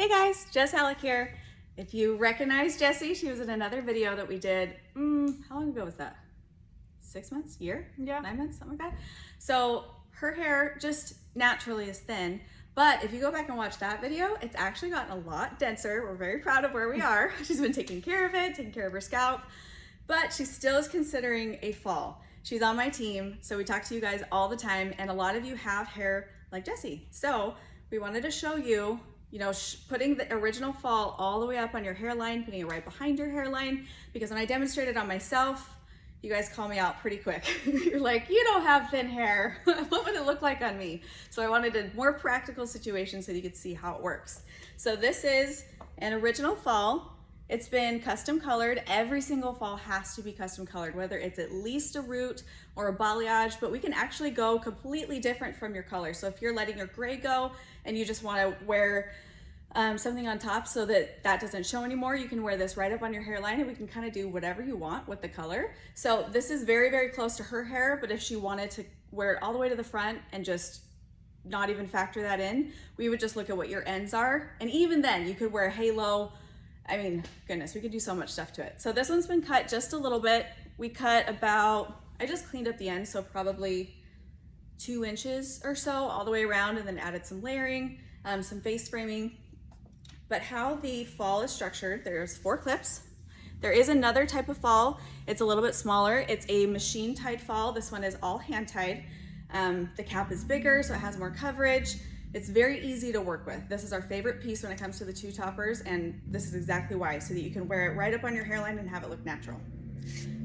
Hey guys, Jess Halleck here. If you recognize Jessie, she was in another video that we did, how long ago was that? 6 months? Year? Yeah. 9 months? Something like that. So her hair just naturally is thin, but if you go back and watch that video, it's actually gotten a lot denser. We're very proud of where we are. She's been taking care of it, taking care of her scalp, but she still is considering a fall. She's on my team, so we talk to you guys all the time, and a lot of you have hair like Jessie. So we wanted to show you, putting the original fall all the way up on your hairline, putting it right behind your hairline, because when I demonstrated on myself, you guys call me out pretty quick. You're like, you don't have thin hair. What would it look like on me? So I wanted a more practical situation so you could see how it works. So this is an original fall. It's been custom colored. Every single fall has to be custom colored, whether it's at least a root or a balayage, but we can actually go completely different from your color. So if you're letting your gray go and you just want to wear something on top so that doesn't show anymore, you can wear this right up on your hairline and we can kind of do whatever you want with the color. So this is very, very close to her hair, but if she wanted to wear it all the way to the front and just not even factor that in, we would just look at what your ends are. And even then you could wear a halo. I mean, goodness, we could do so much stuff to it. So this one's been cut just a little bit. We cut about, I just cleaned up the end, so probably 2 inches or so all the way around, and then added some layering, some face framing. But how the fall is structured, there's 4 clips. There is another type of fall. It's a little bit smaller. It's a machine tied fall. This one is all hand tied. The cap is bigger, so it has more coverage. It's very easy to work with. This is our favorite piece when it comes to the 2 toppers, and this is exactly why, so that you can wear it right up on your hairline and have it look natural.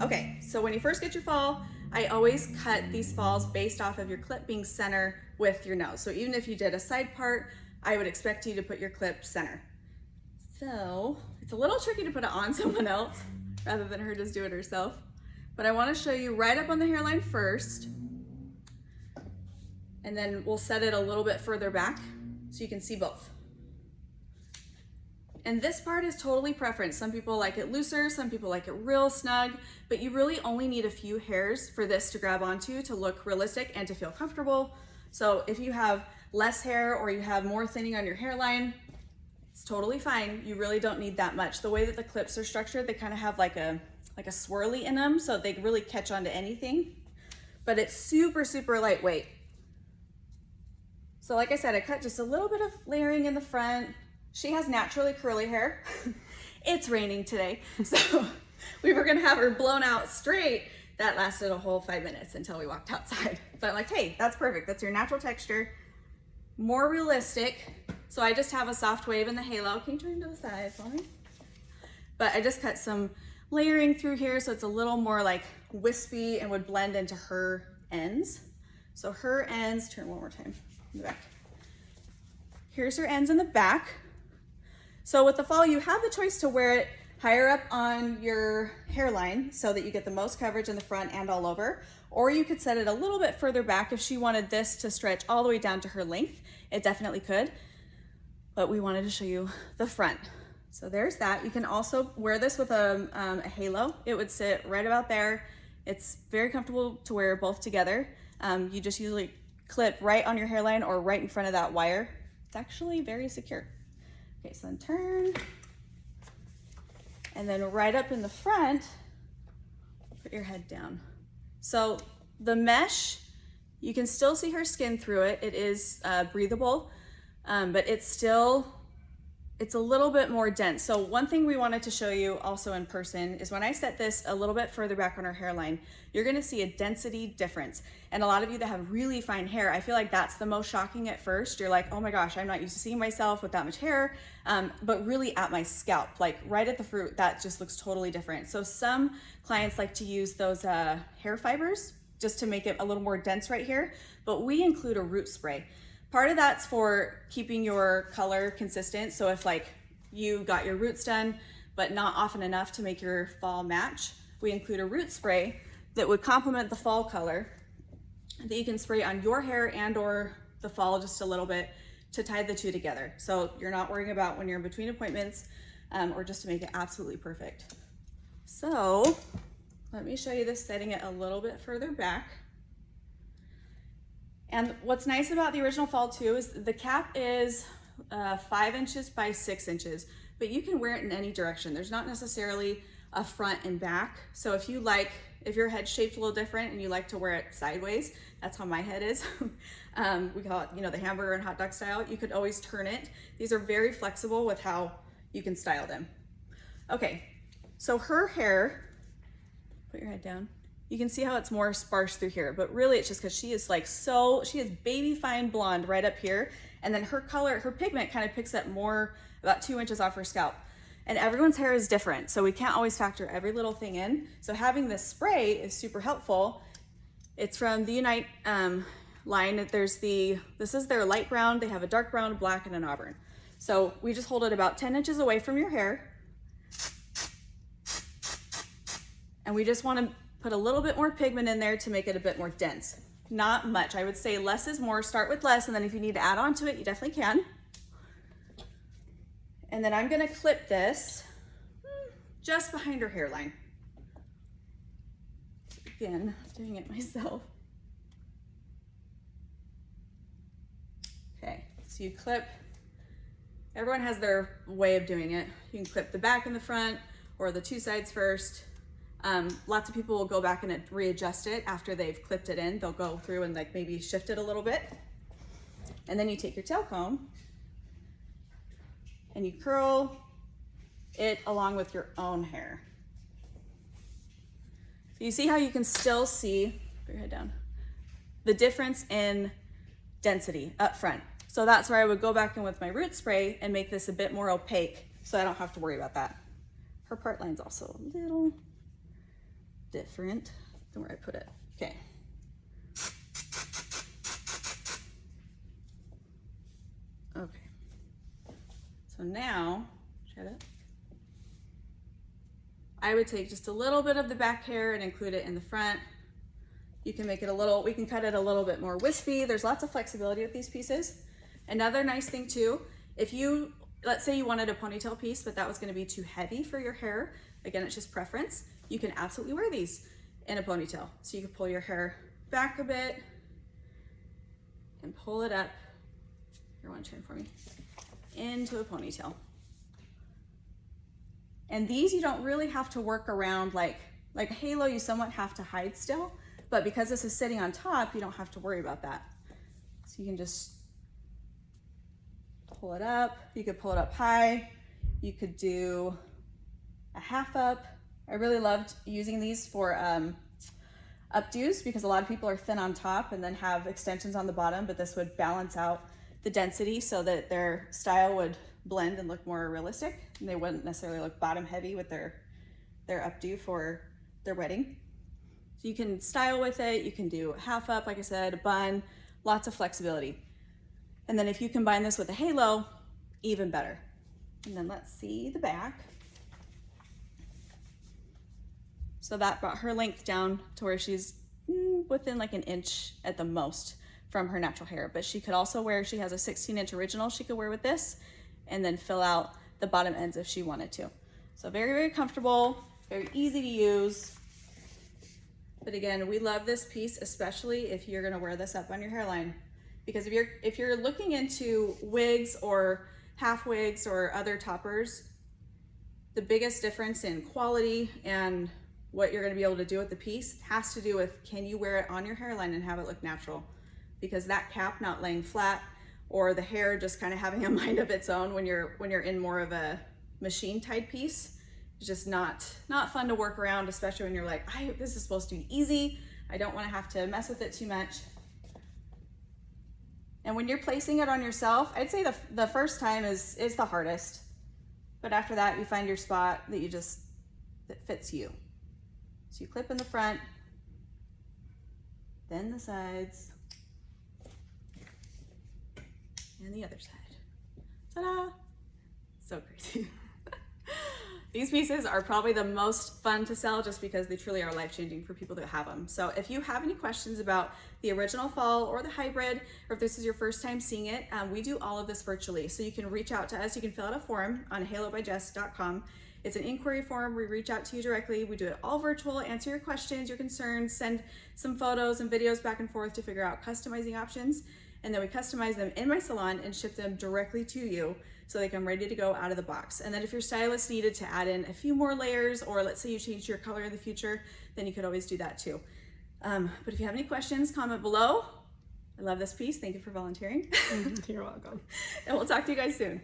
Okay, so when you first get your fall, I always cut these falls based off of your clip being center with your nose. So even if you did a side part, I would expect you to put your clip center. So it's a little tricky to put it on someone else rather than her just do it herself. But I want to show you right up on the hairline first, and then we'll set it a little bit further back so you can see both. And this part is totally preference. Some people like it looser, some people like it real snug, but you really only need a few hairs for this to grab onto to look realistic and to feel comfortable. So if you have less hair or you have more thinning on your hairline, it's totally fine. You really don't need that much. The way that the clips are structured, they kind of have like a swirly in them, so they really catch onto anything, but it's super, super lightweight. So like I said, I cut just a little bit of layering in the front. She has naturally curly hair. It's raining today, so we were gonna have her blown out straight. That lasted a whole 5 minutes until we walked outside. But I'm like, hey, that's perfect. That's your natural texture, more realistic. So I just have a soft wave in the halo. Can you turn to the side for me? But I just cut some layering through here so it's a little more like wispy and would blend into her ends. So her ends, turn one more time. In the back. Here's her ends in the back. So with the fall, you have the choice to wear it higher up on your hairline so that you get the most coverage in the front and all over, or you could set it a little bit further back if she wanted this to stretch all the way down to her length. It definitely could, but we wanted to show you the front. So there's that. You can also wear this with a halo. It would sit right about there. It's very comfortable to wear both together. You just usually clip right on your hairline or right in front of that wire. It's actually very secure. Okay, so then turn. And then right up in the front, put your head down. So the mesh, you can still see her skin through it. It is breathable, but it's a little bit more dense. So one thing we wanted to show you also in person is when I set this a little bit further back on her hairline, you're gonna see a density difference. And a lot of you that have really fine hair, I feel like that's the most shocking at first. You're like, oh my gosh, I'm not used to seeing myself with that much hair, but really at my scalp, like right at the fruit, that just looks totally different. So some clients like to use those hair fibers just to make it a little more dense right here, but we include a root spray. Part of that's for keeping your color consistent. So if like you got your roots done, but not often enough to make your fall match, we include a root spray that would complement the fall color that you can spray on your hair and or the fall just a little bit to tie the 2 together. So you're not worrying about when you're in between appointments or just to make it absolutely perfect. So let me show you this, setting it a little bit further back. And what's nice about the original fall too is the cap is 5 inches by 6 inches, but you can wear it in any direction. There's not necessarily a front and back. So if your head's shaped a little different and you like to wear it sideways, that's how my head is. We call it, the hamburger and hot dog style. You could always turn it. These are very flexible with how you can style them. Okay, so her hair, put your head down. You can see how it's more sparse through here, but really it's just because she is she is baby fine blonde right up here. And then her pigment kind of picks up more, about 2 inches off her scalp. And everyone's hair is different, so we can't always factor every little thing in. So having this spray is super helpful. It's from the Unite line. This is their light brown. They have a dark brown, black, and an auburn. So we just hold it about 10 inches away from your hair. And we just want to put a little bit more pigment in there to make it a bit more dense. Not much. I would say less is more. Start with less, and then if you need to add on to it, you definitely can. And then I'm gonna clip this just behind her hairline. Again, doing it myself. Okay, so you clip, everyone has their way of doing it. You can clip the back and the front, or the 2 sides first. Lots of people will go back and readjust it after they've clipped it in. They'll go through and maybe shift it a little bit. And then you take your tail comb and you curl it along with your own hair. So you see how you can still see, put your head down, the difference in density up front. So that's where I would go back in with my root spray and make this a bit more opaque so I don't have to worry about that. Her part line's also a little different than where I put it. Okay. Okay. So now, shut it. I would take just a little bit of the back hair and include it in the front. You can make it we can cut it a little bit more wispy. There's lots of flexibility with these pieces. Another nice thing too, let's say you wanted a ponytail piece, but that was gonna be too heavy for your hair. Again, it's just preference. You can absolutely wear these in a ponytail. So you can pull your hair back a bit and pull it up. Here, want to turn for me, into a ponytail. And these you don't really have to work around like a halo, you somewhat have to hide still, but because this is sitting on top, you don't have to worry about that. So you can just pull it up. You could pull it up high. You could do a half up. I really loved using these for updos because a lot of people are thin on top and then have extensions on the bottom, but this would balance out the density so that their style would blend and look more realistic, and they wouldn't necessarily look bottom heavy with their updo for their wedding. So you can style with it. You can do half up, like I said, a bun, lots of flexibility. And then if you combine this with a halo, even better. And then let's see the back. So that brought her length down to where she's within like an inch at the most from her natural hair. But she could also wear, she has a 16-inch original she could wear with this and then fill out the bottom ends if she wanted to. So very, very comfortable, very easy to use. But again, we love this piece, especially if you're gonna wear this up on your hairline. Because if you're looking into wigs or half wigs or other toppers, the biggest difference in quality and what you're gonna be able to do with the piece has to do with, can you wear it on your hairline and have it look natural? Because that cap not laying flat or the hair just kind of having a mind of its own when you're in more of a machine tied piece, is just not fun to work around, especially when you're like, this is supposed to be easy. I don't wanna have to mess with it too much. And when you're placing it on yourself, I'd say the first time is the hardest. But after that, you find your spot that fits you. So you clip in the front, then the sides, and the other side. Ta-da! So crazy. These pieces are probably the most fun to sell just because they truly are life-changing for people that have them. So if you have any questions about the original fall or the hybrid, or if this is your first time seeing it, we do all of this virtually. So you can reach out to us. You can fill out a form on halobygess.com. It's an inquiry form. We reach out to you directly. We do it all virtual, answer your questions, your concerns, send some photos and videos back and forth to figure out customizing options. and then we customize them in my salon and ship them directly to you so they come ready to go out of the box. And then if your stylist needed to add in a few more layers, or let's say you change your color in the future, then you could always do that too. But if you have any questions, comment below. I love this piece. Thank you for volunteering. You're welcome. And we'll talk to you guys soon.